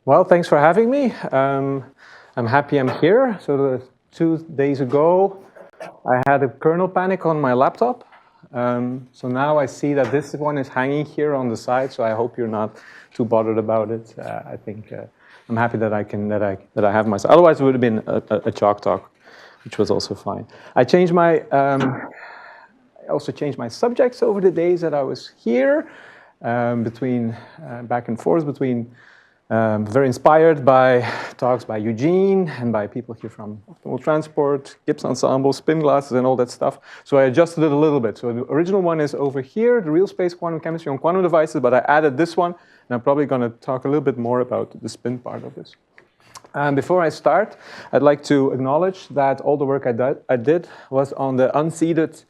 Well, thanks for having me. I'm happy I'm here. So 2 days ago, I had a kernel panic on my laptop. So now I see that this one is hanging here on the side. So I hope you're not too bothered about it. I think I'm happy that I have myself. Otherwise, it would have been a chalk talk, which was also fine. I also changed my subjects over the days that I was here, back and forth between. Very inspired by talks by Eugene and by people here from optimal transport, Gibbs ensemble, spin glasses, and all that stuff. So I adjusted it a little bit. So the original one is over here, the real space quantum chemistry on quantum devices, but I added this one, and I'm probably going to talk a little bit more about the spin part of this. Before I start, I'd like to acknowledge that all the work I did was on the unceded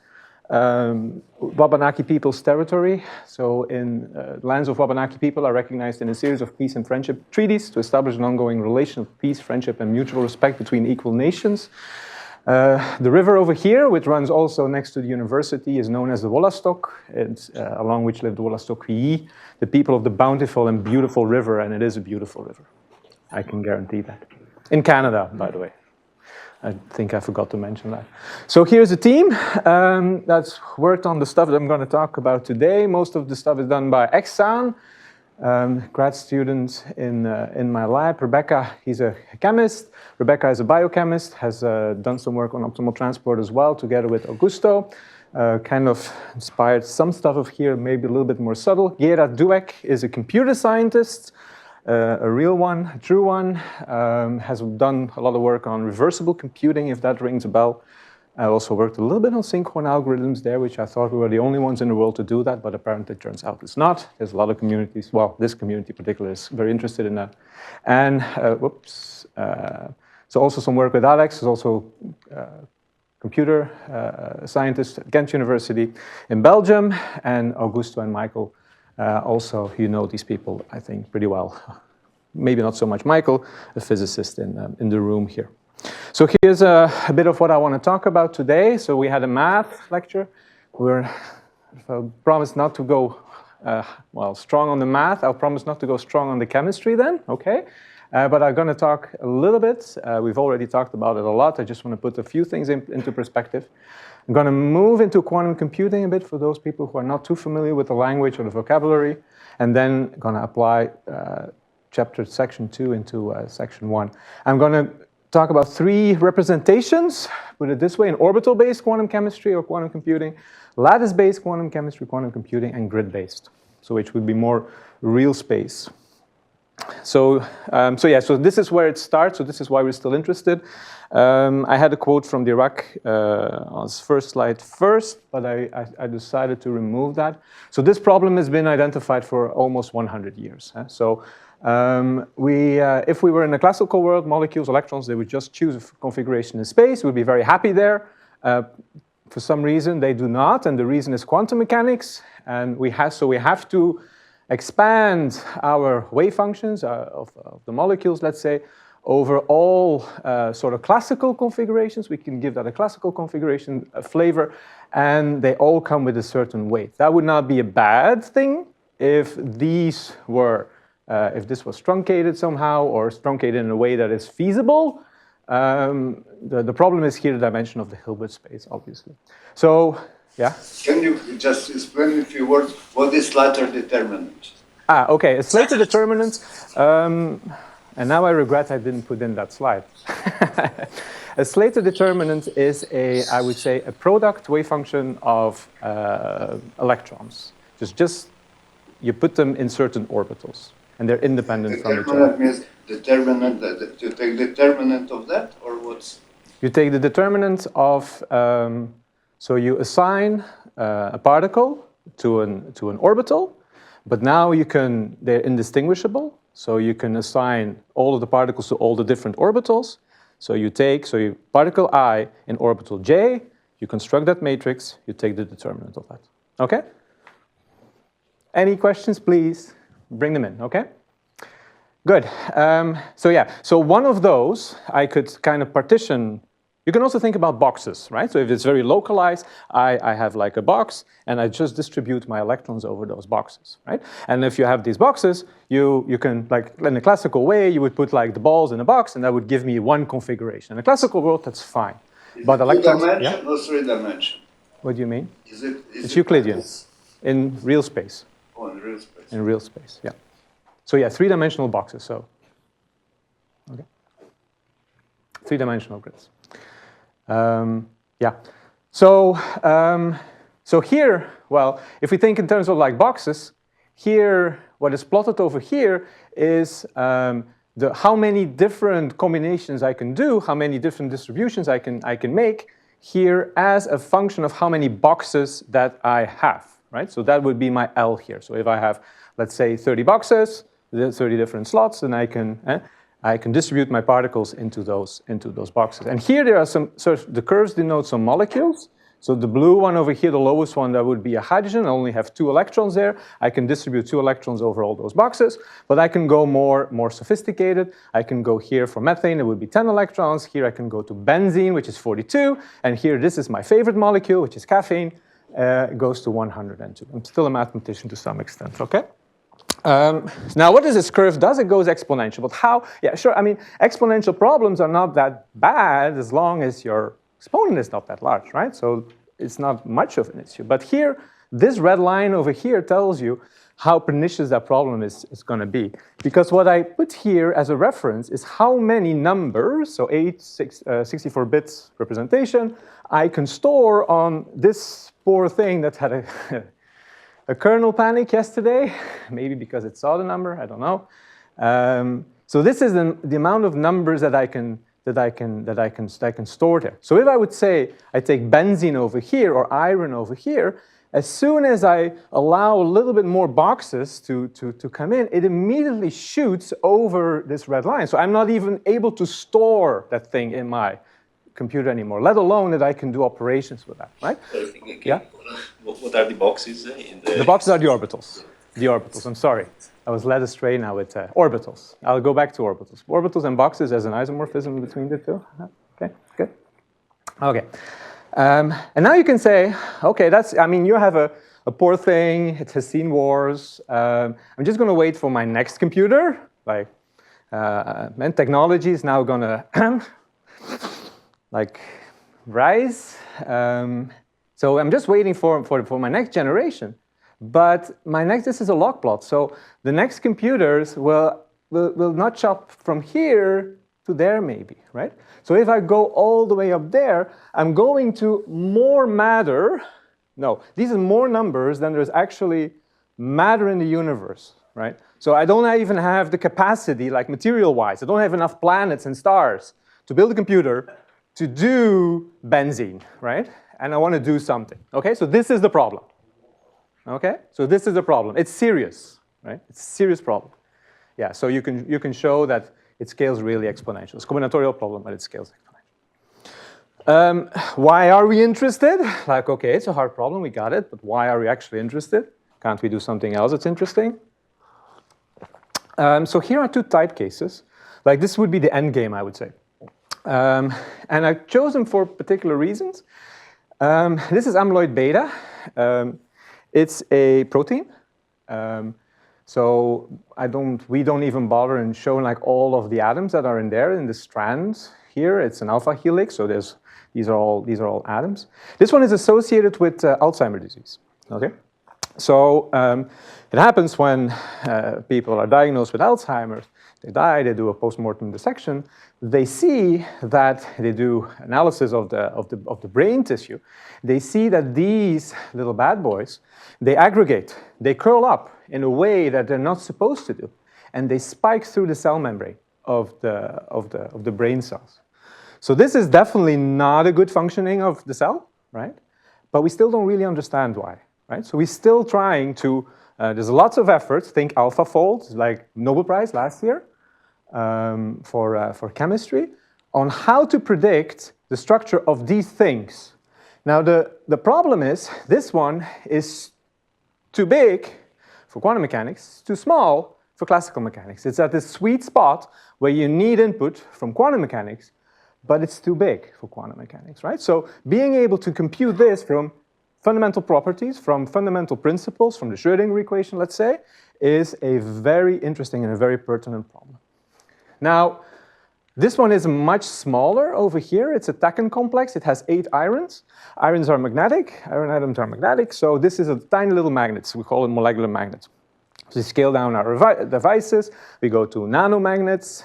Wabanaki people's territory. So in lands of Wabanaki people are recognized in a series of peace and friendship treaties to establish an ongoing relation of peace, friendship, and mutual respect between equal nations. The river over here, which runs also next to the university, is known as the Wollastok, along which live the Wollastok, the people of the bountiful and beautiful river, and it is a beautiful river. I can guarantee that. In Canada, by the way. I think I forgot to mention that. So here's a team that's worked on the stuff that I'm going to talk about today. Most of the stuff is done by Ehsan, grad student in my lab. Rebecca, he's a chemist. Rebecca is a biochemist, has done some work on optimal transport as well, together with Augusto. Kind of inspired some stuff of here, maybe a little bit more subtle. Gerhard Dueck is a computer scientist. A real one, a true one, has done a lot of work on reversible computing, if that rings a bell. I also worked a little bit on synchron algorithms there, which I thought we were the only ones in the world to do that, but apparently it turns out it's not. There's a lot of communities, well, this community in particular is very interested in that. And, so also some work with Alex, who's also computer scientist at Ghent University in Belgium, and Augusto and Michael. Also, you know these people, I think, pretty well. Maybe not so much Michael, a physicist in the room here. So here's a bit of what I want to talk about today. So we had a math lecture. I promised not to go, strong on the math. I'll promise not to go strong on the chemistry then, okay? But I'm going to talk a little bit. We've already talked about it a lot. I just want to put a few things into perspective. I'm going to move into quantum computing a bit for those people who are not too familiar with the language or the vocabulary, and then going to apply section 2 into section 1. I'm going to talk about 3 representations, put it this way, in orbital-based quantum chemistry or quantum computing, lattice-based quantum chemistry, quantum computing, and grid-based, so which would be more real space. So this is where it starts, so this is why we're still interested. I had a quote from Dueck on his first slide first, but I decided to remove that. So this problem has been identified for almost 100 years. So if we were in a classical world, molecules, electrons, they would just choose a configuration in space. We'd be very happy there. For some reason, they do not, and the reason is quantum mechanics. And we have to expand our wave functions of the molecules, let's say, over all sort of classical configurations. We can give that a classical configuration flavor, and they all come with a certain weight. That would not be a bad thing if this was truncated somehow, or truncated in a way that is feasible. The problem is here the dimension of the Hilbert space, obviously. So, yeah? Can you just explain in a few words what is Slater determinant? Okay, a Slater determinant. And now I regret I didn't put in that slide. A Slater determinant is I would say, a product wave function of electrons. Just you put them in certain orbitals, and they're independent from each other. Determinant means determinant. You take determinant of that, or what's? You take the determinant of. So you assign a particle to an orbital, but now they're indistinguishable. So you can assign all of the particles to all the different orbitals. So you particle I in orbital J, you construct that matrix, you take the determinant of that. Okay? Any questions, please bring them in, okay? Good. So one of those I could kind of partition You can also think about boxes, right? So if it's very localized, I have like a box, and I just distribute my electrons over those boxes, right? And if you have these boxes, you can, like in a classical way, you would put like the balls in a box, and that would give me one configuration. In a classical world, that's fine. But electrons, two-dimension or three-dimension? What do you mean? It's Euclidean, in real space. Oh, in real space. In real space, yeah. So yeah, three-dimensional boxes, so. Okay. Three-dimensional grids. Yeah. So here, well, if we think in terms of like boxes, here, what is plotted over here is how many different combinations I can do, how many different distributions I can make here as a function of how many boxes that I have, right? So that would be my L here. So if I have, let's say, 30 boxes, 30 different slots, then I can distribute my particles into those boxes. And here there are the curves denote some molecules. So the blue one over here, the lowest one, that would be a hydrogen. I only have 2 electrons there. I can distribute 2 electrons over all those boxes, but I can go more sophisticated. I can go here for methane, it would be 10 electrons. Here I can go to benzene, which is 42. And here, this is my favorite molecule, which is caffeine. It goes to 102. I'm still a mathematician to some extent, okay? Now, what does this curve does? It goes exponential. But how? Yeah, sure. I mean, exponential problems are not that bad as long as your exponent is not that large, right? So it's not much of an issue. But here, this red line over here tells you how pernicious that problem is going to be. Because what I put here as a reference is how many numbers, so 64 bits representation, I can store on this poor thing that had a kernel panic yesterday, maybe because it saw the number, I don't know. So this is the amount of numbers that I can store there. So if I would say I take benzene over here or iron over here, as soon as I allow a little bit more boxes to come in, it immediately shoots over this red line. So I'm not even able to store that thing in my computer anymore, let alone that I can do operations with that, right? Yeah? What are the boxes in the... The boxes are the orbitals. The orbitals, I'm sorry. I was led astray now with orbitals. I'll go back to orbitals. Orbitals and boxes as an isomorphism between the two. Okay, good. Okay. And now you can say, okay, you have a poor thing, it has seen wars. I'm just going to wait for my next computer. And technology is now going to rise. So I'm just waiting for my next generation. But this is a log plot. So the next computers will not chop from here to there maybe, right? So if I go all the way up there, I'm going to more matter. No, these are more numbers than there's actually matter in the universe, right? So I don't even have the capacity, like material-wise. I don't have enough planets and stars to build a computer to do benzene, right? And I want to do something, okay? So this is the problem, okay? So this is the problem. It's serious, right? It's a serious problem. Yeah, so you can show that it scales really exponential. It's a combinatorial problem, but it scales exponential. Why are we interested? Like, okay, it's a hard problem, we got it, but why are we actually interested? Can't we do something else that's interesting? So here are 2 type cases. Like, this would be the end game, I would say. And I've chosen for particular reasons. This is amyloid beta. It's a protein. So we don't even bother in showing like all of the atoms that are in there in the strands here. It's an alpha helix, so these are all atoms. This one is associated with Alzheimer's disease. Okay, so it happens when people are diagnosed with Alzheimer's. They die. They do a postmortem dissection. They see that they do analysis of the brain tissue. They see that these little bad boys, they aggregate, they curl up in a way that they're not supposed to do, and they spike through the cell membrane of the brain cells. So this is definitely not a good functioning of the cell, right? But we still don't really understand why, right? So we're still trying to. There's lots of efforts. Think AlphaFold, like Nobel Prize last year for chemistry, on how to predict the structure of these things. Now the problem is this one is too big for quantum mechanics, too small for classical mechanics. It's at this sweet spot where you need input from quantum mechanics, but it's too big for quantum mechanics, right? So being able to compute this from fundamental properties, from fundamental principles, from the Schrödinger equation, let's say, is a very interesting and a very pertinent problem. Now, this one is much smaller over here. It's a Taken complex. It has 8 irons. Irons are magnetic. Iron atoms are magnetic. So this is a tiny little magnet. So we call it molecular magnets. So we scale down our devices. We go to nanomagnets.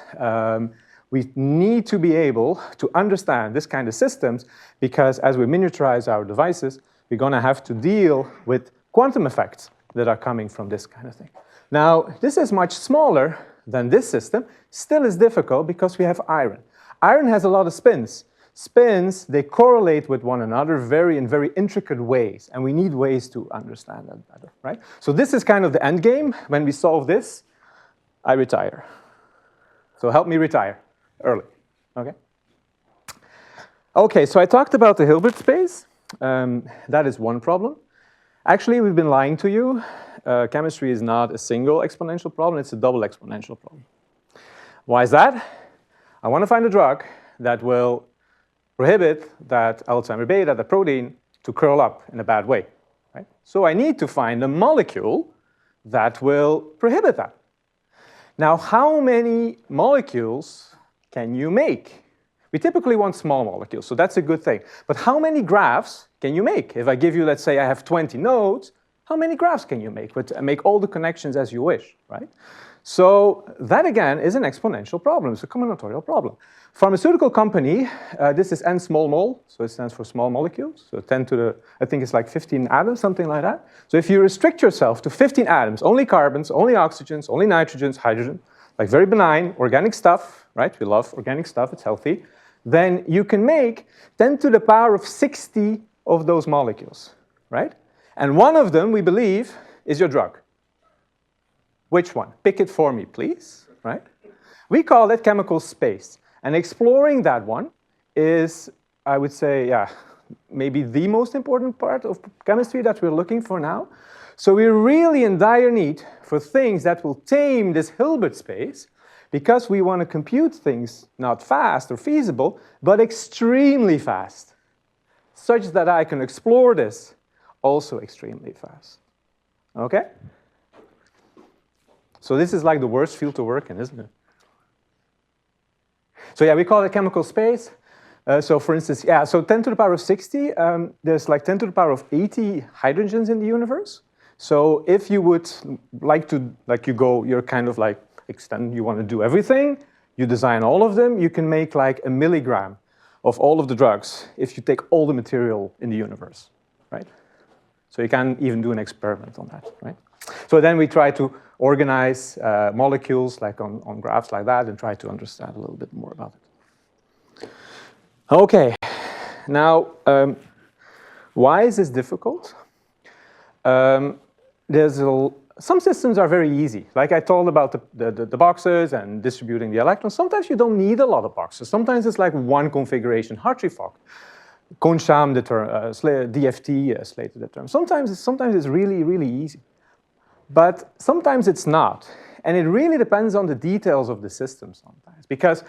We need to be able to understand this kind of systems because as we miniaturize our devices, we're going to have to deal with quantum effects that are coming from this kind of thing. Now, this is much smaller than this system. Still is difficult because we have iron. Iron has a lot of spins. Spins, they correlate with one another in very intricate ways, and we need ways to understand that better, right? So this is kind of the end game. When we solve this, I retire. So help me retire early, okay? Okay, so I talked about the Hilbert space. That is one problem. Actually, we've been lying to you. Chemistry is not a single exponential problem, it's a double exponential problem. Why is that? I want to find a drug that will prohibit that Alzheimer beta, the protein, to curl up in a bad way, right? So I need to find a molecule that will prohibit that. Now, how many molecules can you make? We typically want small molecules, so that's a good thing. But how many graphs can you make? If I give you, let's say, I have 20 nodes, how many graphs can you make? But make all the connections as you wish, right? So that, again, is an exponential problem. It's a combinatorial problem. Pharmaceutical company, this is N small mole, so it stands for small molecules. So 10 to the, I think it's like 15 atoms, something like that. So if you restrict yourself to 15 atoms, only carbons, only oxygens, only nitrogens, hydrogen, like very benign, organic stuff, right? We love organic stuff, it's healthy. Then you can make 10 to the power of 60 of those molecules, right? And one of them, we believe, is your drug. Which one? Pick it for me, please, right? We call it chemical space. And exploring that one is, I would say, yeah, maybe the most important part of chemistry that we're looking for now. So we're really in dire need for things that will tame this Hilbert space because we want to compute things not fast or feasible, but extremely fast, such that I can explore this also extremely fast. Okay? So this is like the worst field to work in, isn't it? So yeah, we call it chemical space. So for instance, yeah, so 10 to the power of 60, there's like 10 to the power of 80 hydrogens in the universe. So if you would like to, you're kind of like extend, you want to do everything, you design all of them, you can make like a milligram of all of the drugs if you take all the material in the universe, right? So you can even do an experiment on that, right? So then we try to organize molecules like on graphs like that and try to understand a little bit more about it. Okay, now why is this difficult? Some systems are very easy. Like I told about the boxes and distributing the electrons. Sometimes you don't need a lot of boxes. Sometimes it's like one configuration, Hartree-Fock. Kohn-Sham DFT Slater determined. Sometimes it's really, really easy. But sometimes it's not. And it really depends on the details of the system sometimes. Because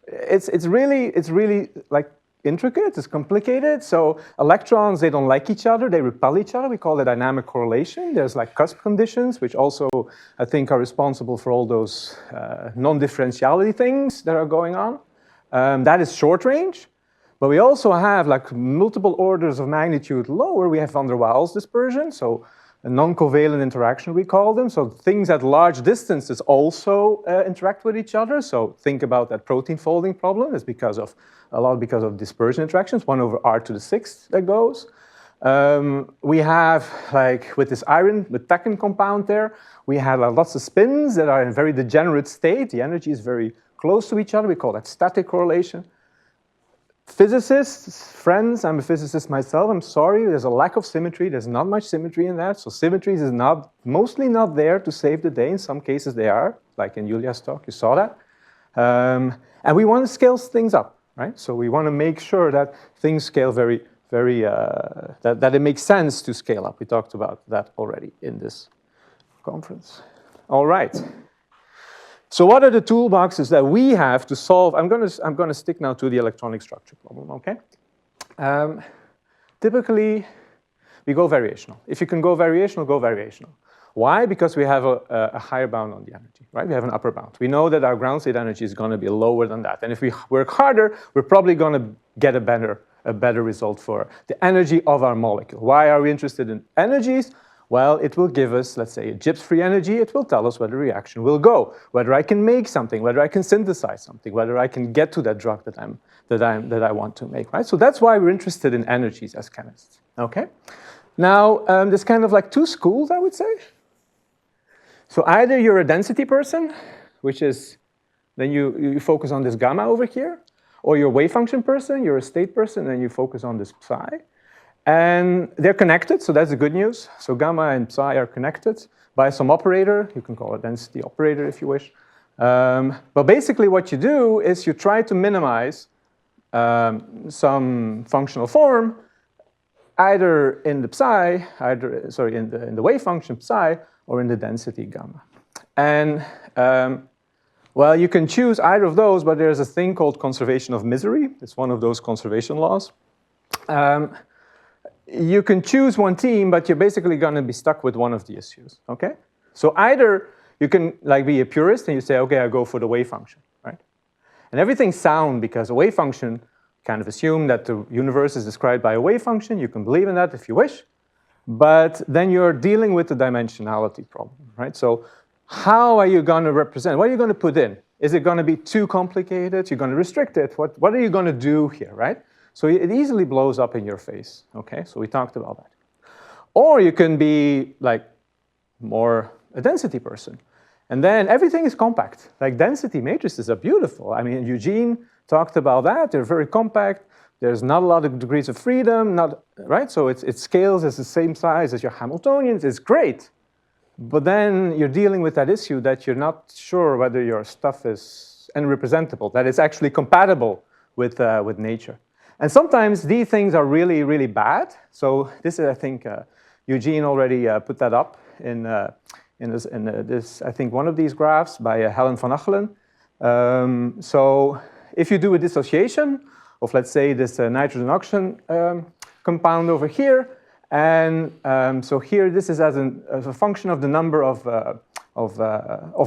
it's really like intricate, it's complicated. So electrons, they don't like each other, they repel each other. We call it dynamic correlation. There's like cusp conditions, which also I think are responsible for all those non-differentiality things that are going on. That is short range. But we also have like multiple orders of magnitude lower. We have van der Waals dispersion, so a non-covalent interaction we call them. So things at large distances also interact with each other. So think about that protein folding problem. It's because of dispersion interactions, 1 over r to the 6th that goes. We have, like with this iron, the Taken compound there, we have lots of spins that are in a very degenerate state. The energy is very close to each other. We call that static correlation. Physicists, friends, I'm a physicist myself, I'm sorry, there's a lack of symmetry, there's not much symmetry in that, so symmetry is mostly not there to save the day. In some cases they are, like in Julia's talk, you saw that. And we want to scale things up, right? So we want to make sure that things scale that it makes sense to scale up. We talked about that already in this conference. All right. So what are the toolboxes that we have to solve? I'm going to stick now to the electronic structure problem, okay? Typically, we go variational. If you can go variational, go variational. Why? Because we have a higher bound on the energy, right? We have an upper bound. We know that our ground state energy is going to be lower than that. And if we work harder, we're probably going to get a better result for the energy of our molecule. Why are we interested in energies? Well, it will give us, let's say, a Gibbs-free energy. It will tell us where the reaction will go, whether I can make something, whether I can synthesize something, whether I can get to that drug that I want to make, right? So that's why we're interested in energies as chemists, okay? Now, there's kind of like two schools, I would say. So either you're a density person, which is, then you focus on this gamma over here, or you're a wave function person, you're a state person, and you focus on this psi. And they're connected, so that's the good news. So gamma and psi are connected by some operator. You can call it density operator if you wish. But basically what you do is you try to minimize some functional form, either in the psi, in the wave function psi, or in the density gamma. And well, you can choose either of those, but there's a thing called conservation of misery. It's one of those conservation laws. You can choose one team, but you're basically going to be stuck with one of the issues, okay? So either you can like be a purist and you say, okay, I go for the wave function, right? And everything's sound because a wave function kind of assume that the universe is described by a wave function. You can believe in that if you wish. But then you're dealing with the dimensionality problem, right? So how are you going to represent? What are you going to put in? Is it going to be too complicated? You're going to restrict it? What are you going to do here, right? So it easily blows up in your face, okay? So we talked about that. Or you can be like more a density person. And then everything is compact. Like density matrices are beautiful. I mean, Eugene talked about that. They're very compact. There's not a lot of degrees of freedom, right? So it scales as the same size as your Hamiltonians. It's great. But then you're dealing with that issue that you're not sure whether your stuff is unrepresentable, that it's actually compatible with nature. And sometimes these things are really, really bad. So this is, I think, Eugene already put that up in this, I think, one of these graphs by Helen van Achelen. So if you do a dissociation of, let's say, this nitrogen-oxygen compound over here, and so here this is as a function of the number of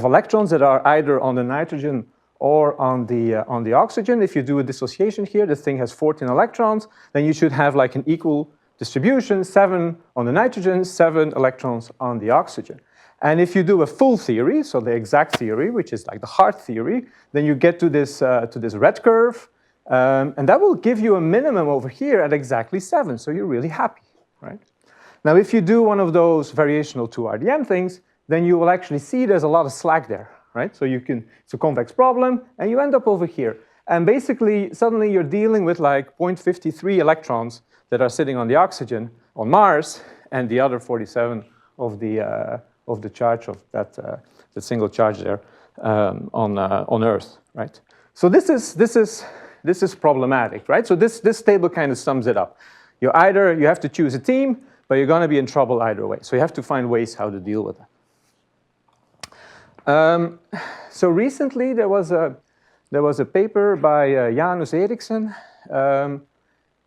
electrons that are either on the nitrogen or on the oxygen. If you do a dissociation here, this thing has 14 electrons, then you should have like an equal distribution, 7 on the nitrogen, 7 electrons on the oxygen. And if you do a full theory, so the exact theory, which is like the hard theory, then you get to this red curve, and that will give you a minimum over here at exactly 7, so you're really happy, right? Now, if you do one of those variational 2RDM things, then you will actually see there's a lot of slack there, right? So it's a convex problem, and you end up over here. And basically, suddenly you're dealing with like 0.53 electrons that are sitting on the oxygen on Mars, and the other 47 of the charge of the single charge there on Earth, right? So this is problematic, right? So this table kind of sums it up. You have to choose a team, but you're going to be in trouble either way. So you have to find ways how to deal with that. So recently there was a paper by Janus Eriksson,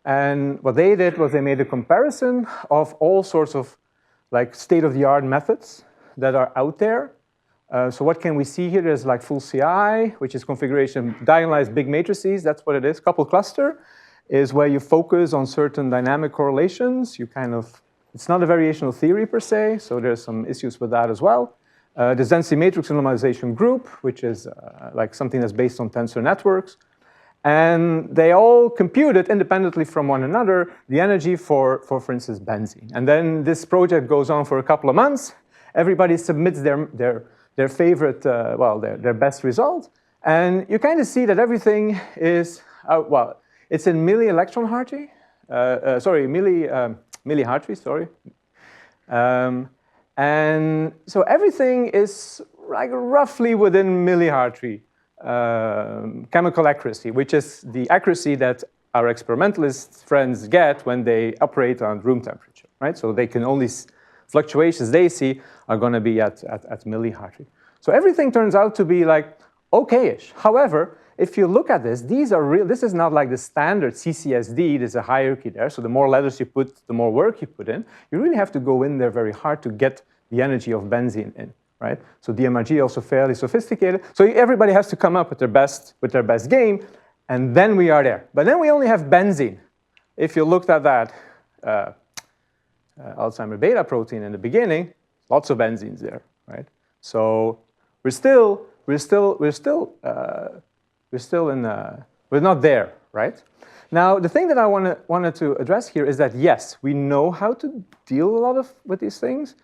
and what they did was they made a comparison of all sorts of like state-of-the-art methods that are out there. So what can we see here? There's like full CI, which is configuration diagonalized big matrices. That's what it is. Couple cluster is where you focus on certain dynamic correlations. It's not a variational theory per se, so there's some issues with that as well. There's density matrix normalization group, which is like something that's based on tensor networks. And they all computed independently from one another the energy for instance, benzene. And then this project goes on for a couple of months. Everybody submits their favorite, their best result. And you kind of see that everything is, it's in milli-electron Hartree. Milli-Hartree, sorry. And so everything is like roughly within milli-Hartree chemical accuracy, which is the accuracy that our experimentalist friends get when they operate on room temperature, right? So they can only, fluctuations they see are going to be at milli-Hartree. So everything turns out to be like okay-ish. However, if you look at this, these are real. This is not like the standard CCSD. There's a hierarchy there. So the more letters you put, the more work you put in. You really have to go in there very hard to get the energy of benzene in, right? So DMRG also fairly sophisticated. So everybody has to come up with their best game, and then we are there. But then we only have benzene. If you looked at that Alzheimer beta protein in the beginning, lots of benzenes there, right? So we're not there, right? Now, the thing that I wanted to address here is that, yes, we know how to deal with these things.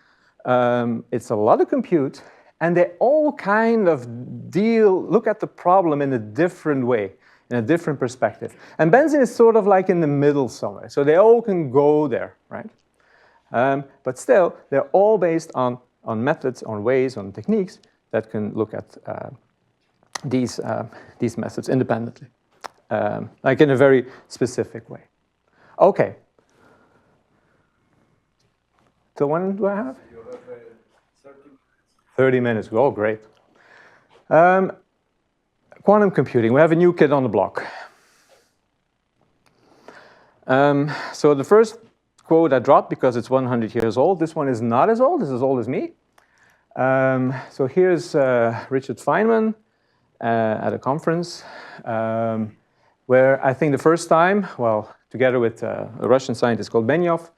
It's a lot of compute, and they all kind of look at the problem in a different way, in a different perspective. And benzene is sort of like in the middle somewhere, so they all can go there, right? But still, they're all based on methods, on ways, on techniques that can look at these methods independently, like in a very specific way. Okay. So when do I have? You have 30 minutes. 30 minutes. Oh, great. Quantum computing. We have a new kid on the block. So the first quote I dropped because it's 100 years old. This one is not as old. This is as old as me. So here's Richard Feynman at a conference where I think the first time, well, together with a Russian scientist called Benyov,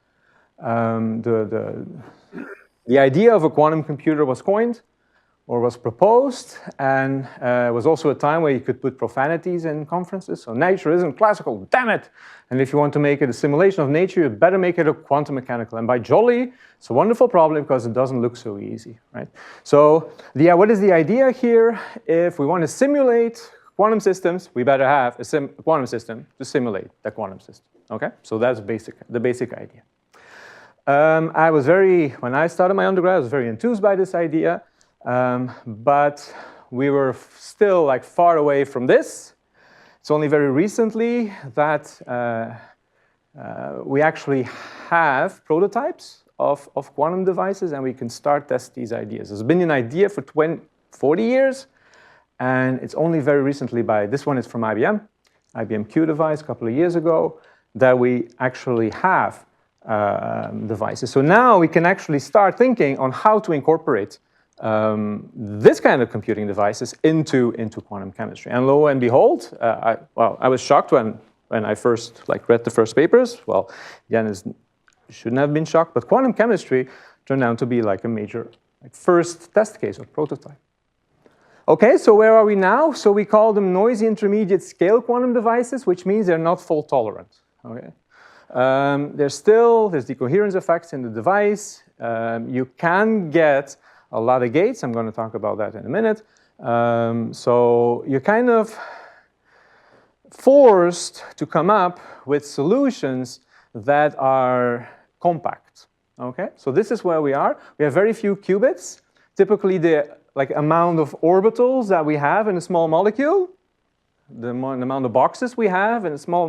the idea of a quantum computer was coined or was proposed, and it was also a time where you could put profanities in conferences. So nature isn't classical, damn it! And if you want to make it a simulation of nature, you better make it a quantum mechanical. And by jolly, it's a wonderful problem because it doesn't look so easy, right? So what is the idea here? If we want to simulate quantum systems, we better have a quantum system to simulate the quantum system, okay? So that's the basic idea. When I started my undergrad, I was very enthused by this idea. But we were still like far away from this. It's only very recently that we actually have prototypes of quantum devices, and we can start test these ideas. It's been an idea for 40 years, and it's only very recently this one is from IBM Q device a couple of years ago, that we actually have devices. So now we can actually start thinking on how to incorporate this kind of computing devices into quantum chemistry. And lo and behold, I was shocked when I first read the first papers. Well, Janis shouldn't have been shocked, but quantum chemistry turned out to be like a major first test case or prototype. Okay, so where are we now? So we call them noisy intermediate scale quantum devices, which means they're not fault tolerant. Okay. There's decoherence effects in the device. You can get a lot of gates. I'm going to talk about that in a minute. So you're kind of forced to come up with solutions that are compact. Okay, so this is where we are. We have very few qubits. Typically, the amount of orbitals that we have in a small molecule, the amount of boxes we have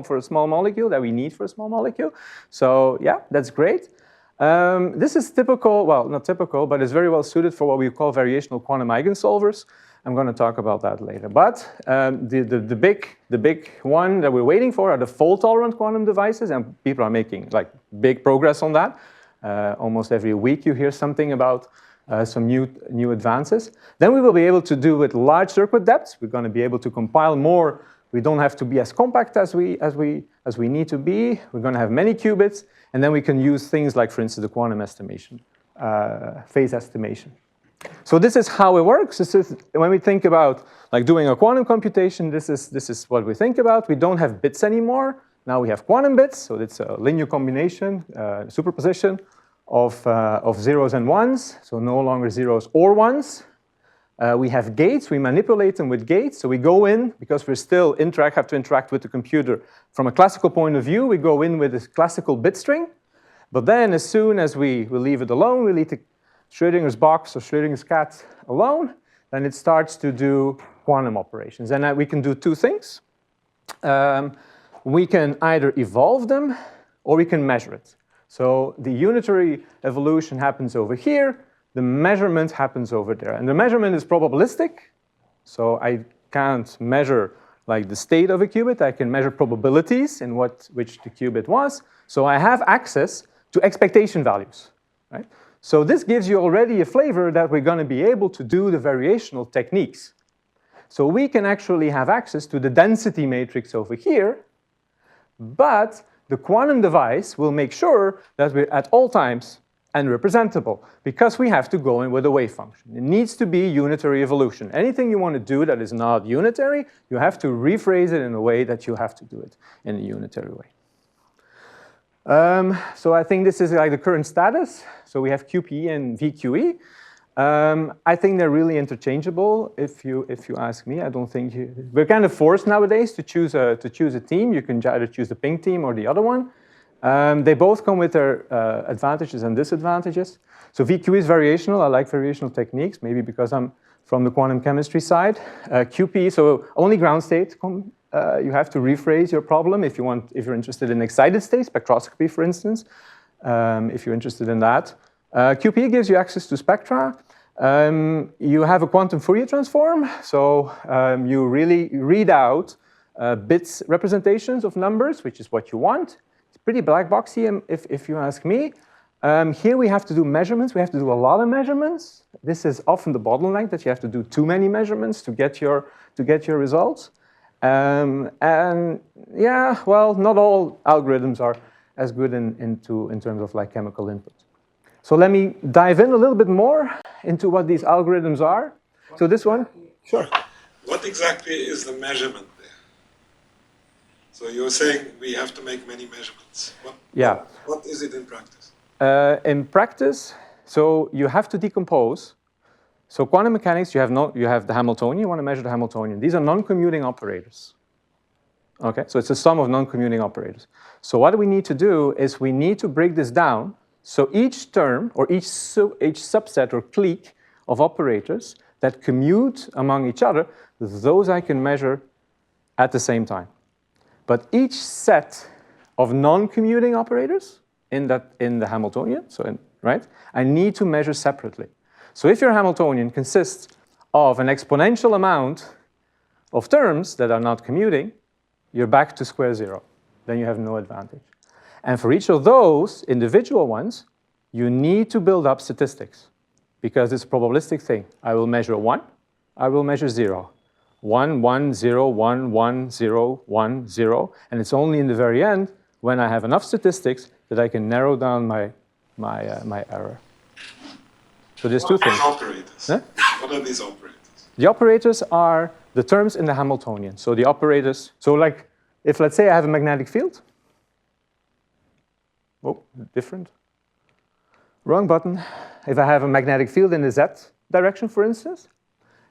for a small molecule that we need for a small molecule. So yeah, that's great. This is typical, well, not typical, but it's very well suited for what we call variational quantum eigensolvers. I'm going to talk about that later. But the big one that we're waiting for are the fault-tolerant quantum devices, and people are making big progress on that. Almost every week you hear something about some new advances. Then we will be able to do with large circuit depths. We're going to be able to compile more. We don't have to be as compact as we need to be. We're going to have many qubits, and then we can use things like, for instance, the quantum estimation, phase estimation. So this is how it works. This is when we think about doing a quantum computation. This is what we think about. We don't have bits anymore. Now we have quantum bits. So it's a linear combination, superposition of zeros and ones. So no longer zeros or ones. We have gates. We manipulate them with gates. So we go in, because we still have to interact with the computer. From a classical point of view, we go in with a classical bit string. But then as soon as we leave it alone, we leave the Schrödinger's box or Schrödinger's cat alone, then it starts to do quantum operations. And we can do two things. We can either evolve them or we can measure it. So the unitary evolution happens over here. the measurement happens over there. And the measurement is probabilistic, so I can't measure like the state of a qubit. I can measure probabilities in which the qubit was. So I have access to expectation values, right? So this gives you already a flavor that we're going to be able to do the variational techniques. So we can actually have access to the density matrix over here, but the quantum device will make sure that we're at all times unrepresentable, because we have to go in with a wave function. It needs to be unitary evolution. Anything you want to do that is not unitary, you have to rephrase it in a way that you have to do it in a unitary way. So I think this is like the current status. So we have QPE and VQE. I think they're really interchangeable. If you ask me, I don't think we're kind of forced nowadays to choose a team. You can either choose the pink team or the other one. They both come with their advantages and disadvantages. So VQE is variational. I like variational techniques, maybe because I'm from the quantum chemistry side. QPE, so only ground state. You have to rephrase your problem if you're interested in excited state spectroscopy, for instance. If you're interested in that. QPE gives you access to spectra. You have a quantum Fourier transform, so you really read out bits representations of numbers, which is what you want. It's pretty black boxy, if you ask me. Here we have to do measurements. We have to do a lot of measurements. This is often the bottleneck, that you have to do too many measurements to get your results. And yeah, well, not all algorithms are as good in terms of like chemical input. So let me dive in a little bit more into what these algorithms are. So this one, sure. What exactly is the measurement there? So you're saying we have to make many measurements. What is it in practice? In practice, so you have to decompose. So quantum mechanics, you have the Hamiltonian. You want to measure the Hamiltonian. These are non-commuting operators. Okay, so it's a sum of non-commuting operators. So what we need to do is we need to break this down. So each term, or each subset or clique of operators that commute among each other, those I can measure at the same time. But each set of non-commuting operators in the Hamiltonian, right, I need to measure separately. So if your Hamiltonian consists of an exponential amount of terms that are not commuting, you're back to square zero. Then you have no advantage. And for each of those individual ones, you need to build up statistics, because it's a probabilistic thing. I will measure 1, I will measure 0. 1, 1, 0, 1, 1, 0, 1, 0. And it's only in the very end, when I have enough statistics, that I can narrow down my error. So there's two things. Operators. Huh? What are these operators? The operators are the terms in the Hamiltonian. So the operators, so like, if let's say I have a magnetic field. Oh, different. Wrong button. If I have a magnetic field in the Z direction, for instance,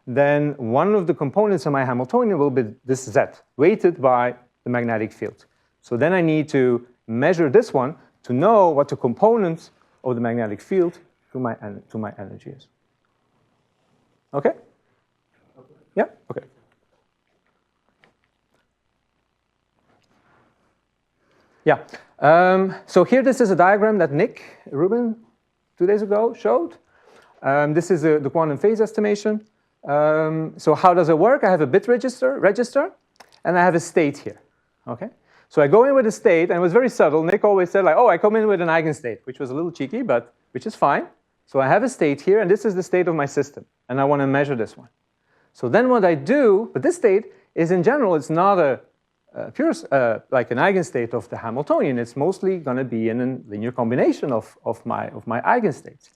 then one of the components of my Hamiltonian will be this Z, weighted by the magnetic field. So then I need to measure this one to know what the component of the magnetic field to my energy is. Okay? Yeah? Okay. Yeah. So here, this is a diagram that Nick Rubin 2 days ago showed. This is the quantum phase estimation. So how does it work? I have a bit register, and I have a state here. Okay. So I go in with a state, and it was very subtle. Nick always said, like, oh, I come in with an eigenstate, which was a little cheeky, but which is fine. So I have a state here, and this is the state of my system, and I want to measure this one. So then what I do, but this state is, in general, it's not a pure, like an eigenstate of the Hamiltonian. It's mostly going to be in a linear combination of my eigenstates.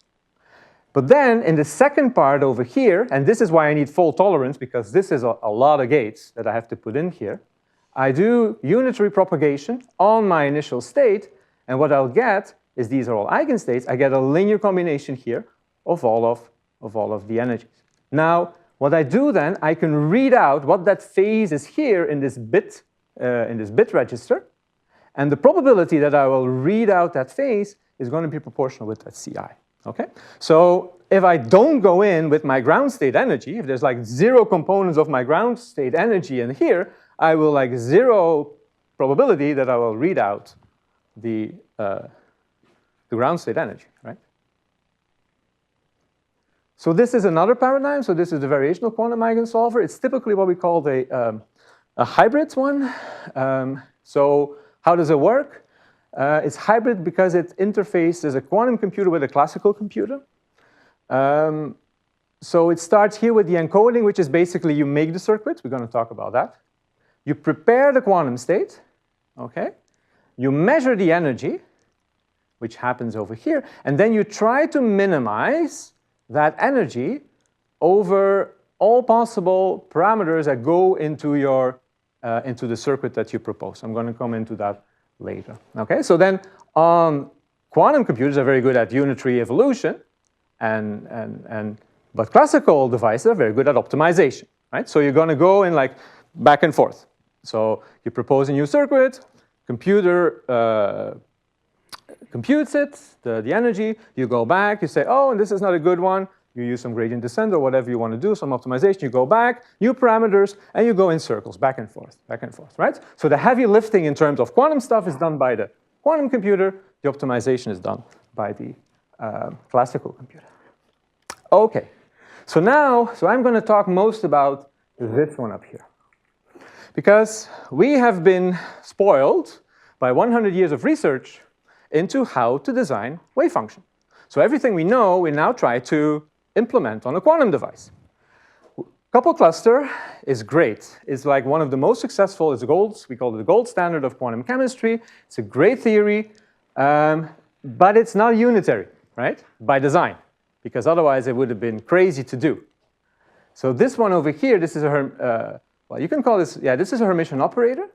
But then in the second part over here, and this is why I need fault tolerance, because this is a lot of gates that I have to put in here, I do unitary propagation on my initial state, and what I'll get is these are all eigenstates. I get a linear combination here of all of the energies. Now, what I do then, I can read out what that phase is here in this bit register, and the probability that I will read out that phase is going to be proportional with that CI. Okay? So if I don't go in with my ground state energy, if there's like 0 components of my ground state energy in here, I will like 0 probability that I will read out the ground state energy, right? So this is another paradigm. So this is the variational quantum eigensolver. It's typically what we call a hybrid one. So how does it work? It's hybrid because it interfaces a quantum computer with a classical computer. So it starts here with the encoding, which is basically you make the circuit. We're going to talk about that. You prepare the quantum state, okay? You measure the energy, which happens over here, and then you try to minimize that energy over all possible parameters that go into your into the circuit that you propose. I'm going to come into that later. Okay, so then quantum computers are very good at unitary evolution, but classical devices are very good at optimization. Right? So you're going to go in like back and forth. So you propose a new circuit, computer computes it, the energy, you go back, you say, oh, and this is not a good one, you use some gradient descent or whatever you want to do, some optimization, you go back, new parameters, and you go in circles, back and forth, right? So the heavy lifting in terms of quantum stuff is done by the quantum computer, the optimization is done by the classical computer. Okay, so I'm going to talk most about this one up here. Because we have been spoiled by 100 years of research into how to design wave function. So everything we know, we now try to implement on a quantum device. Couple cluster is great. It's like one of the most successful, it's gold, we call it the gold standard of quantum chemistry. It's a great theory, but it's not unitary, right? By design, because otherwise it would have been crazy to do. So this one over here, this is a, well, you can call this, yeah, this is a Hermitian operator.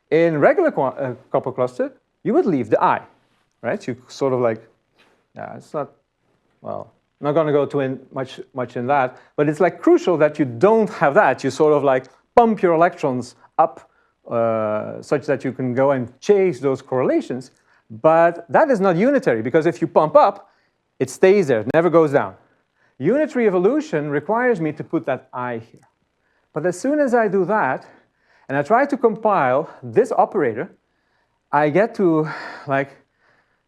In regular couple cluster, you would leave the I, right? You sort of like, yeah, it's not, well, I'm not going to go too much in that, but it's like crucial that you don't have that. You sort of like pump your electrons up such that you can go and chase those correlations. But that is not unitary, because if you pump up, it stays there, it never goes down. Unitary evolution requires me to put that I here. But as soon as I do that, and I try to compile this operator, I get to like,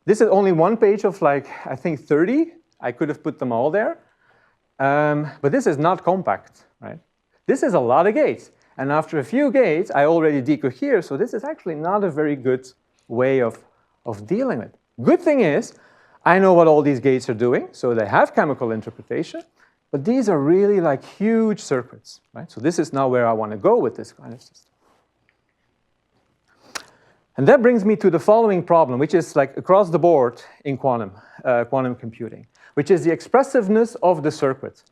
this is only one page of like, I think 30. I could have put them all there. But this is not compact, right? This is a lot of gates. And after a few gates, I already decohere, so this is actually not a very good way of dealing with it. Good thing is, I know what all these gates are doing, so they have chemical interpretation, but these are really like huge circuits, right? So this is now where I want to go with this kind of system. And that brings me to the following problem, which is like across the board in quantum computing, which is the expressiveness of the circuit.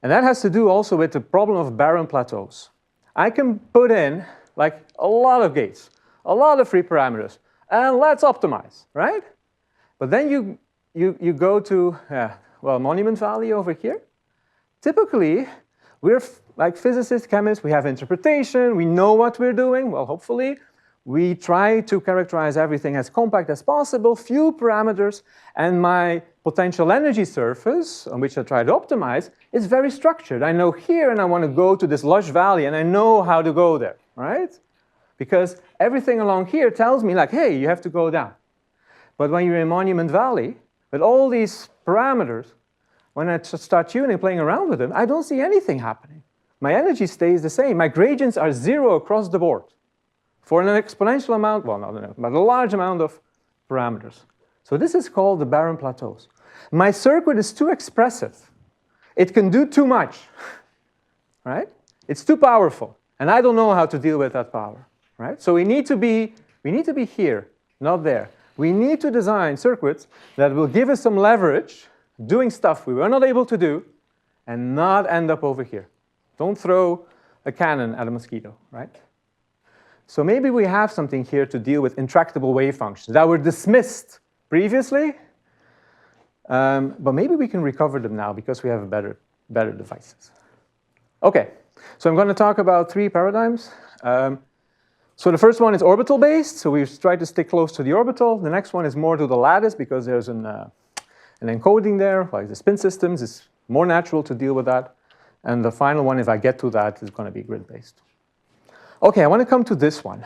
And that has to do also with the problem of barren plateaus. I can put in like a lot of gates, a lot of free parameters, and let's optimize, right? But then you go to, well, monument valley over here. Typically, we're like physicists, chemists, we have interpretation, we know what we're doing, well, hopefully. We try to characterize everything as compact as possible, few parameters, and my potential energy surface, on which I try to optimize, is very structured. I know here, and I want to go to this lush valley, and I know how to go there, right? Because everything along here tells me, like, hey, you have to go down. But when you're in Monument Valley, with all these parameters, when I start tuning, playing around with them, I don't see anything happening. My energy stays the same. My gradients are 0 across the board. For an exponential amount, well, no, but a large amount of parameters. So this is called the barren plateaus. My circuit is too expressive. It can do too much, right? It's too powerful, and I don't know how to deal with that power, right? So we need to be here, not there. We need to design circuits that will give us some leverage, doing stuff we were not able to do, and not end up over here. Don't throw a cannon at a mosquito, right? So maybe we have something here to deal with intractable wave functions that were dismissed previously, but maybe we can recover them now because we have better devices. Okay, so I'm going to talk about 3 paradigms. So the first one is orbital-based, so we try to stick close to the orbital. The next one is more to the lattice because there's an encoding there, like the spin systems. It's more natural to deal with that. And the final one, if I get to that, is going to be grid-based. Okay, I want to come to this one.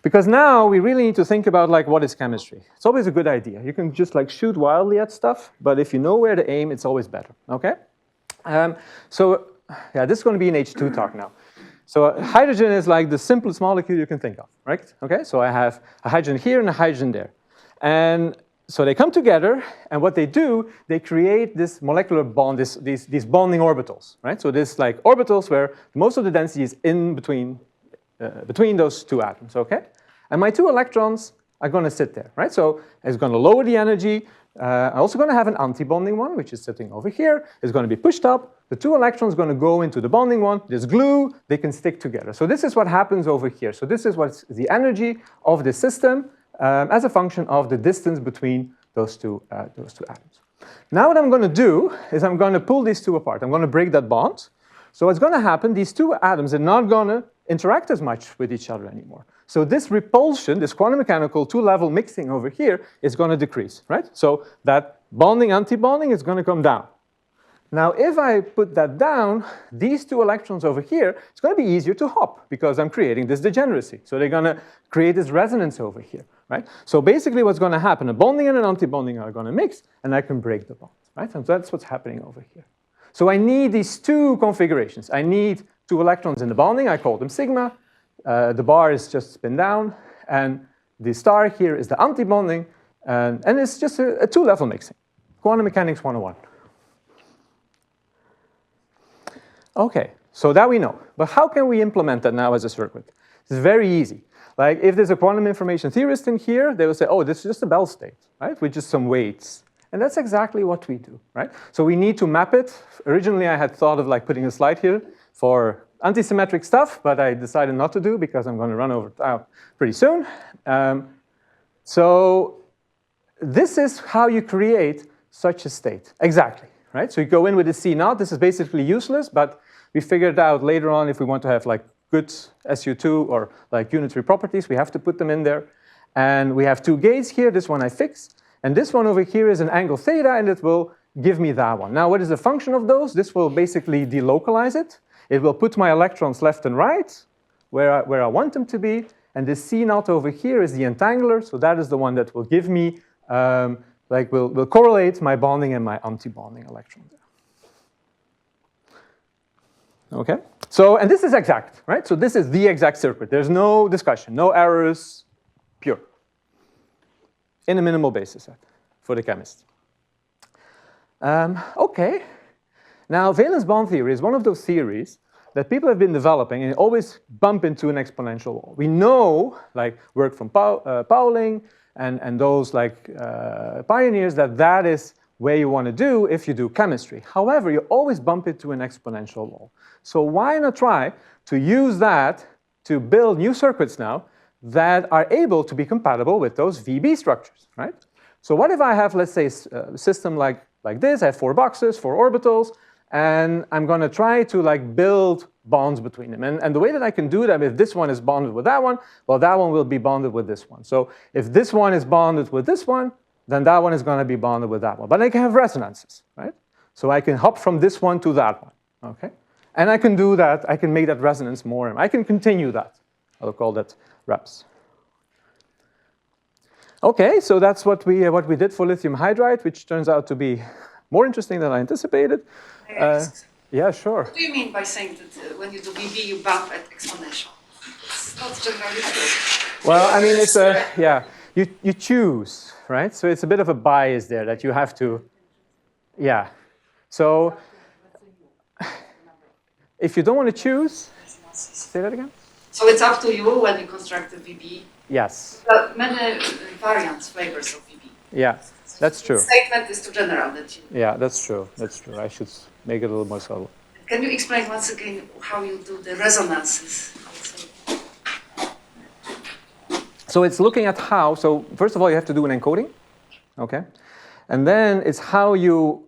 Because now we really need to think about like what is chemistry. It's always a good idea. You can just like shoot wildly at stuff, but if you know where to aim, it's always better, okay? So yeah, this is going to be an H2 talk now. So hydrogen is like the simplest molecule you can think of, right? Okay, so I have a hydrogen here and a hydrogen there. And so they come together, and what they do, they create this molecular bond, these bonding orbitals, right? So this like orbitals where most of the density is in between those two atoms, okay? And my two electrons are going to sit there, right? So it's going to lower the energy. I'm also going to have an anti-bonding one, which is sitting over here. It's going to be pushed up. The two electrons are going to go into the bonding one. There's glue. They can stick together. So this is what happens over here. So this is what's the energy of the system as a function of the distance between those two atoms. Now what I'm going to do is I'm going to pull these two apart. I'm going to break that bond. So what's going to happen, these two atoms are not going to interact as much with each other anymore. So this repulsion, this quantum mechanical two-level mixing over here is going to decrease, right? So that bonding, anti-bonding is going to come down. Now, if I put that down, these two electrons over here, it's going to be easier to hop because I'm creating this degeneracy. So they're going to create this resonance over here, right? So basically what's going to happen, a bonding and an anti-bonding are going to mix, and I can break the bond, right? And so that's what's happening over here. So I need these two configurations. I need two electrons in the bonding. I call them sigma. The bar is just spin down, and the star here is the anti-bonding, and it's just a two-level mixing. Quantum mechanics 101. Okay, so that we know. But how can we implement that now as a circuit? It's very easy. Like if there's a quantum information theorist in here, they will say, oh, this is just a Bell state, right, with just some weights. And that's exactly what we do, right? So we need to map it. Originally, I had thought of like putting a slide here for antisymmetric stuff, but I decided not to do because I'm going to run out pretty soon. So this is how you create such a state. Exactly, right? So you go in with a C naught. This is basically useless, but we figured out later on if we want to have like good SU2 or like unitary properties, we have to put them in there. And we have two gates here. This one I fix. And this one over here is an angle theta, and it will give me that one. Now, what is the function of those? This will basically delocalize it. It will put my electrons left and right, where I want them to be. And this C naught over here is the entangler, so that is the one that will give me, will correlate my bonding and my anti-bonding electron there. Okay? So, and this is exact, right? So this is the exact circuit. There's no discussion, no errors, pure. In a minimal basis set for the chemist. Okay. Now, valence bond theory is one of those theories that people have been developing and always bump into an exponential wall. We know, like work from Pauling and those like pioneers, that is where you want to do if you do chemistry. However, you always bump into an exponential wall. So why not try to use that to build new circuits now that are able to be compatible with those VB structures, right? So what if I have, let's say, a system like this? I have 4 boxes, 4 orbitals, and I'm going to try to like build bonds between them. And the way that I can do that, if this one is bonded with that one, well, that one will be bonded with this one. So if this one is bonded with this one, then that one is going to be bonded with that one. But I can have resonances, right? So I can hop from this one to that one, okay? And I can do that. I can make that resonance more, and I can continue that. I'll call that reps. Okay, so that's what we did for lithium hydride, which turns out to be more interesting than I anticipated. Yeah, sure. What do you mean by saying that when you do VB, you bump at exponential? It's not generally true. Well, I mean, it's you choose, right? So it's a bit of a bias there that you have to, yeah. So if you don't want to choose, say that again? So it's up to you when you construct the VB. Yes. There are many variants, flavors of VB. Yeah, that's true. The statement is too general that you... Yeah, that's true. That's true. I should make it a little more subtle. Can you explain once again how you do the resonances? So it's looking at how, so first of all, you have to do an encoding, okay? And then it's how you,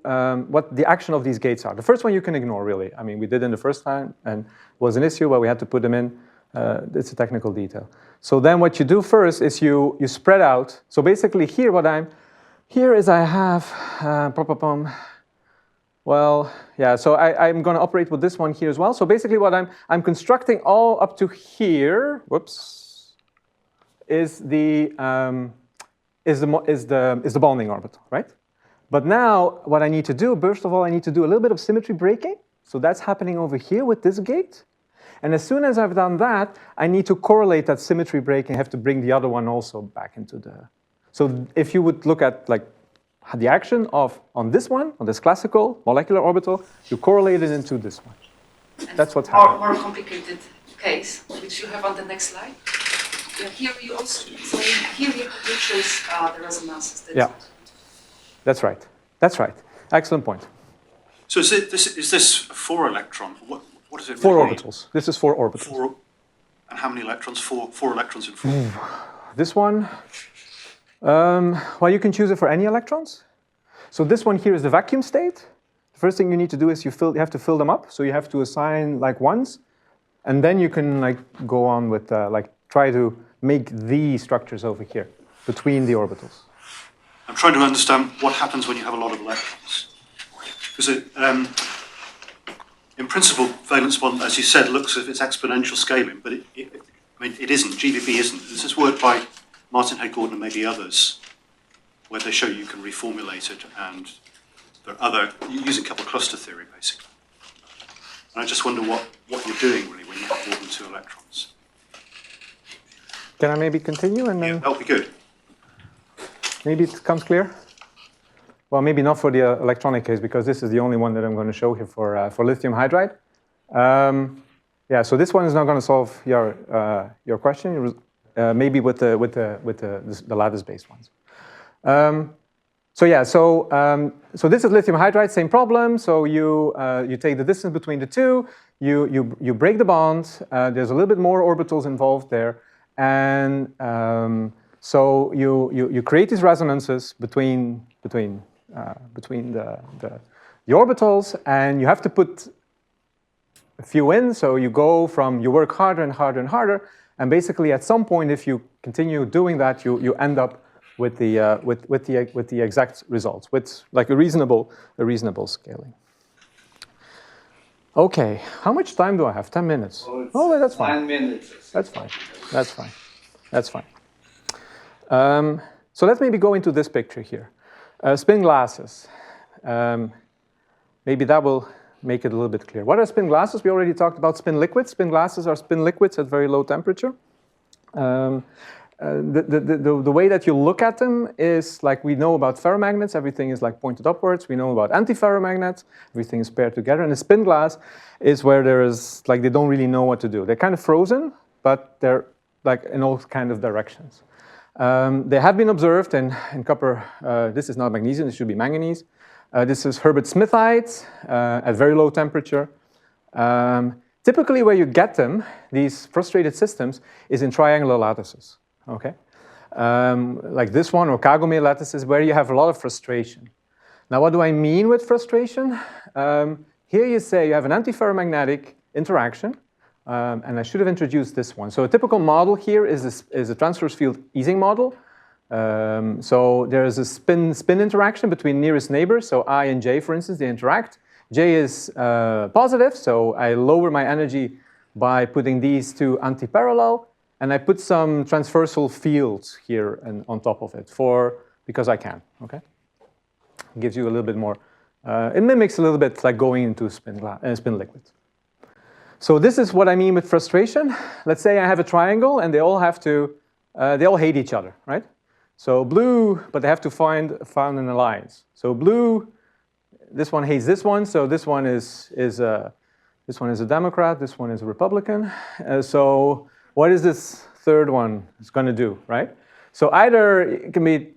what the action of these gates are. The first one you can ignore, really. I mean, we did in the first time, and it was an issue where we had to put them in. It's a technical detail. So then what you do first is you spread out. So basically here I have, well, yeah, so I'm going to operate with this one here as well. So basically what I'm constructing all up to here, whoops, is the bonding orbital, right? But now what I need to do, first of all, I need to do a little bit of symmetry breaking. So that's happening over here with this gate. And as soon as I've done that, I need to correlate that symmetry breaking. I have to bring the other one also back into the... So if you would look at like the action of on this one, on this classical molecular orbital, you correlate it into this one. That's what's happening. More complicated case, which you have on the next slide. Yeah, here you also, so here you choose the resonances. Yeah, that's right. That's right. Excellent point. So is this 4 electron? What is it? 4 really? orbitals. This is 4 orbitals. And how many electrons? 4 electrons in 4. This one, well, you can choose it for any electrons. So this one here is the vacuum state. The first thing you need to do is you have to fill them up. So you have to assign like ones, and then you can like go on with like try to make these structures over here between the orbitals. I'm trying to understand what happens when you have a lot of electrons. Because in principle, valence bond, as you said, looks as if it's exponential scaling, but it isn't. GVB isn't. This is work by Martin Hay Gordon and maybe others, where they show you can reformulate it, and there are other, using couple cluster theory, basically. And I just wonder what you're doing, really, when you have more than 2 electrons. Can I maybe continue and then... Yeah, that would be good. Maybe it comes clear? Well, maybe not for the electronic case, because this is the only one that I'm going to show here for lithium hydride. Yeah, so this one is not going to solve your question. Maybe with the lattice-based ones. So yeah, so this is lithium hydride, same problem. So you take the distance between the two, you break the bond. There's a little bit more orbitals involved there, and so you create these resonances between the orbitals, and you have to put a few in. So you work harder and harder and harder, and basically at some point, if you continue doing that, you end up with the exact results, with like a reasonable scaling. Okay, how much time do I have? 10 minutes. Oh, that's fine. 9 minutes. That's fine. That's fine. That's fine. So let's maybe go into this picture here. Spin glasses. Maybe that will make it a little bit clear. What are spin glasses? We already talked about spin liquids. Spin glasses are spin liquids at very low temperature. The way that you look at them is like we know about ferromagnets, everything is like pointed upwards. We know about antiferromagnets, everything is paired together. And a spin glass is where there is like they don't really know what to do. They're kind of frozen, but they're like in all kind of directions. They have been observed in copper. This is not magnesium, this should be manganese. This is Herbert-Smithite at very low temperature. Typically where you get them, these frustrated systems, is in triangular lattices. Okay, like this one or Kagome lattices where you have a lot of frustration. Now, what do I mean with frustration? Here you say you have an antiferromagnetic interaction, and I should have introduced this one. So a typical model here is a transverse field easing model. So there is a spin interaction between nearest neighbors. So I and J, for instance, they interact. J is positive, so I lower my energy by putting these two antiparallel. And I put some transversal fields here and on top of it because I can. Okay, it gives you a little bit more. It mimics a little bit like going into spin liquid. So this is what I mean with frustration. Let's say I have a triangle and they all hate each other, right? So blue, but they have to find an alliance. So blue, this one hates this one. So this one is a Democrat. This one is a Republican. So what is this third one going to do, right? So either it can be,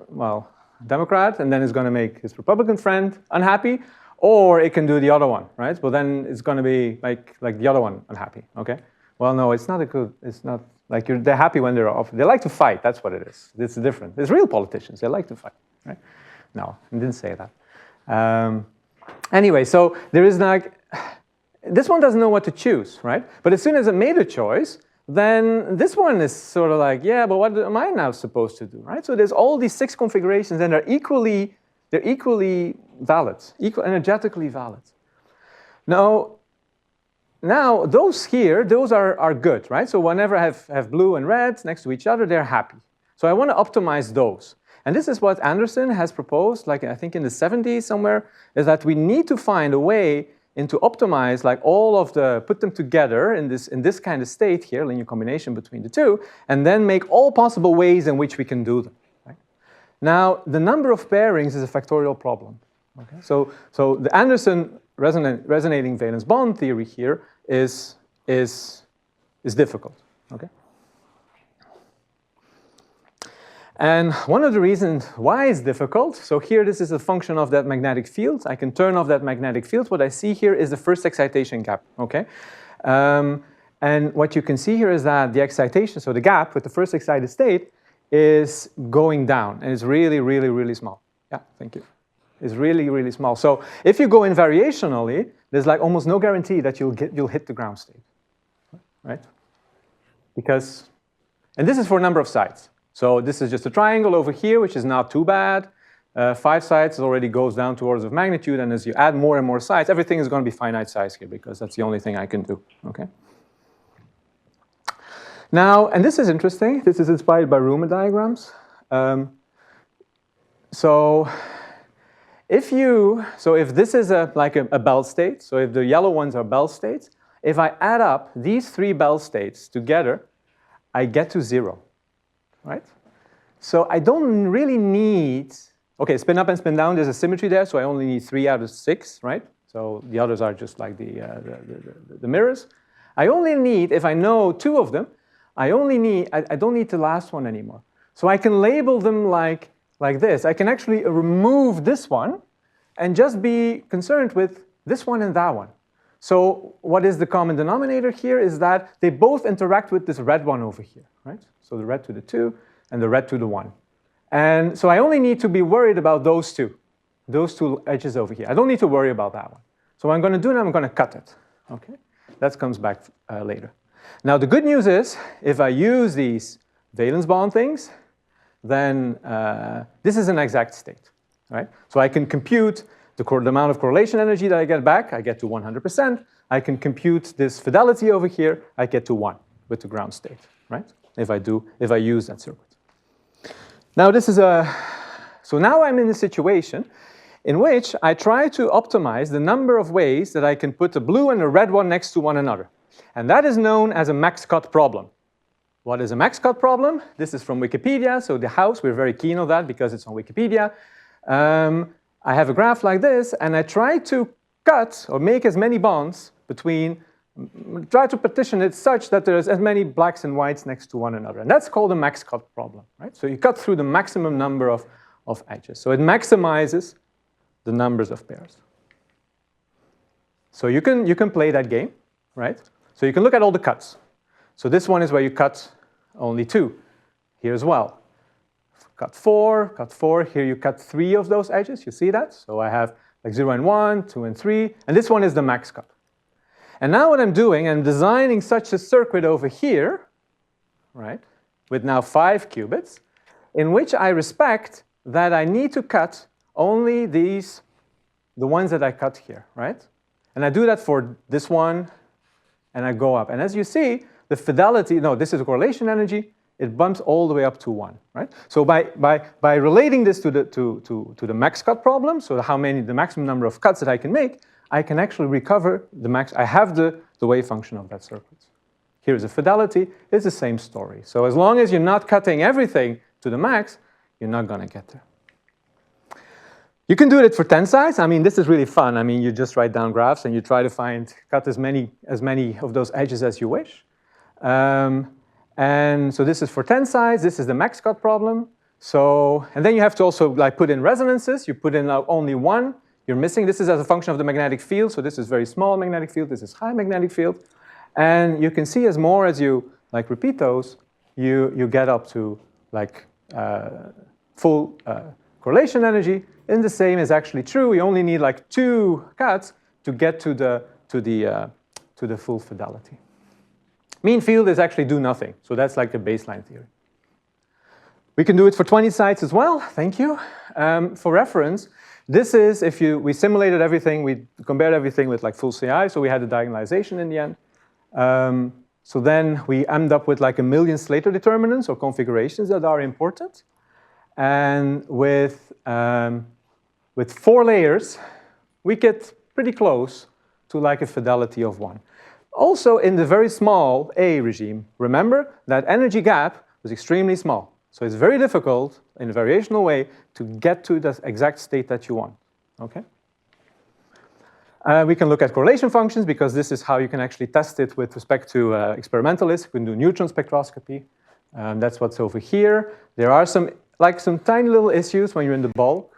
well, Democrat, and then it's going to make his Republican friend unhappy, or it can do the other one, right? Well, then it's going to be like the other one unhappy, okay? Well, no, it's not like they're happy when they're off. They like to fight, that's what it is. It's different. It's real politicians, they like to fight, right? No, I didn't say that. Anyway, so there is like, this one doesn't know what to choose, right? But as soon as it made a choice, then this one is sort of like, yeah, but what am I now supposed to do, right? So there's all these 6 configurations, and they're equally valid, energetically valid. Now, now those here, those are good, right? So whenever I have blue and red next to each other, they're happy. So I want to optimize those. And this is what Anderson has proposed, like I think in the 70s somewhere, is that we need to find a way to optimize like all of put them together in this kind of state here, linear combination between the two, and then make all possible ways in which we can do them. Right? Now, the number of pairings is a factorial problem. Okay? So the Anderson resonating valence bond theory here is difficult. Okay? And one of the reasons why it's difficult, so here this is a function of that magnetic field. I can turn off that magnetic field. What I see here is the first excitation gap, okay? And what you can see here is that the excitation, so the gap with the first excited state is going down, and it's really, really, really small. Yeah, thank you. It's really, really small. So if you go in variationally, there's like almost no guarantee that you'll hit the ground state, right? Because, and this is for a number of sites. So this is just a triangle over here, which is not too bad. 5 sites already goes down to orders of magnitude, and as you add more and more sites, everything is going to be finite size here because that's the only thing I can do, okay? Now, and this is interesting. This is inspired by Riemann diagrams. So if this is like a Bell state, so if the yellow ones are Bell states, if I add up these 3 Bell states together, I get to 0. Right? So I don't really need, okay, spin up and spin down, there's a symmetry there, so I only need 3 out of 6, right? So the others are just like the mirrors. I only need, if I know 2 of them, I don't need the last one anymore. So I can label them like this. I can actually remove this one and just be concerned with this one and that one. So what is the common denominator here is that they both interact with this red one over here, right? So the red to the 2 and the red to the 1. And so I only need to be worried about those two edges over here. I don't need to worry about that one. So what I'm going to do now, I'm going to cut it, okay? That comes back later. Now the good news is, if I use these valence bond things, then this is an exact state, right? So I can compute the amount of correlation energy that I get back, I get to 100%. I can compute this fidelity over here, I get to 1 with the ground state, right? If I use that circuit. Now so now I'm in a situation in which I try to optimize the number of ways that I can put a blue and a red one next to one another. And that is known as a max cut problem. What is a max cut problem? This is from Wikipedia, so the house, we're very keen on that because it's on Wikipedia. I have a graph like this, and I try to cut or make as many bonds try to partition it such that there's as many blacks and whites next to one another. And that's called a max cut problem, right? So you cut through the maximum number of edges. So it maximizes the numbers of pairs. So you can play that game, right? So you can look at all the cuts. So this one is where you cut only 2. Here as well. Cut 4, here you cut 3 of those edges, you see that? So I have like 0 and 1, 2 and 3, and this one is the max cut. And now what I'm doing, I'm designing such a circuit over here, right, with now 5 qubits, in which I respect that I need to cut only the ones that I cut here, right? And I do that for this one, and I go up. And as you see, the fidelity, no, this is the correlation energy, it bumps all the way up to 1, right? So by relating this to the max cut problem, so the maximum number of cuts that I can make, I can actually recover the max. I have the wave function of that circuit. Here's the fidelity. It's the same story. So as long as you're not cutting everything to the max, you're not going to get there. You can do it for tensides. I mean, this is really fun. I mean, you just write down graphs and you try to cut as many of those edges as you wish. And so this is for tensides. This is the max cut problem. So, and then you have to also like put in resonances. You put in only 1. You're missing. This is as a function of the magnetic field. So this is very small magnetic field. This is high magnetic field. And you can see as more as you like repeat those, you get up to like full correlation energy. And the same is actually true. We only need like 2 cuts to get to the full fidelity. Mean field is actually do nothing. So that's like the baseline theory. We can do it for 20 sites as well. Thank you. For reference, This is if we simulated everything, we compared everything with like full CI, so we had the diagonalization in the end. So then we end up with like 1 million Slater determinants or configurations that are important. And with 4 layers, we get pretty close to like a fidelity of 1. Also in the very small A regime, remember that energy gap was extremely small. So it's very difficult in a variational way to get to the exact state that you want, okay? We can look at correlation functions because this is how you can actually test it with respect to experimentalists. We can do neutron spectroscopy. That's what's over here. There are some tiny little issues when you're in the bulk.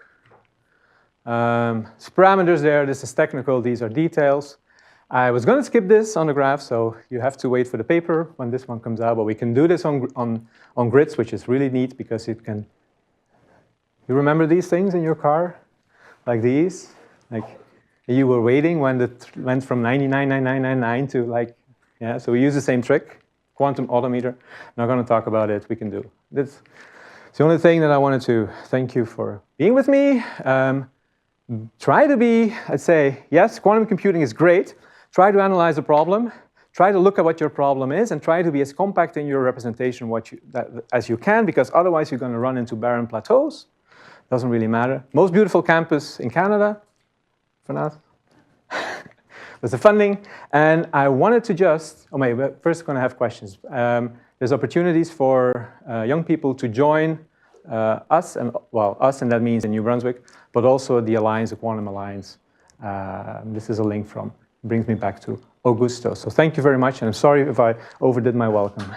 Parameters there, this is technical, these are details. I was going to skip this on the graph, so you have to wait for the paper when this one comes out, but we can do this on grids, which is really neat because it can... You remember these things in your car? Like these? Like you were waiting when it went from 99.9999 to like... Yeah, so we use the same trick, quantum odometer. Not going to talk about it, we can do this. It's the only thing that I wanted to thank you for being with me. Try to be, I'd say, yes, quantum computing is great. Try to analyze the problem. Try to look at what your problem is and try to be as compact in your representation as you can, because otherwise you're going to run into barren plateaus. Doesn't really matter. Most beautiful campus in Canada, for now, with the funding. And I wanted to just, first going to have questions. There's opportunities for young people to join us, and that means in New Brunswick, but also the Alliance, the Quantum Alliance. This is a link brings me back to Augusto. So thank you very much, and I'm sorry if I overdid my welcome.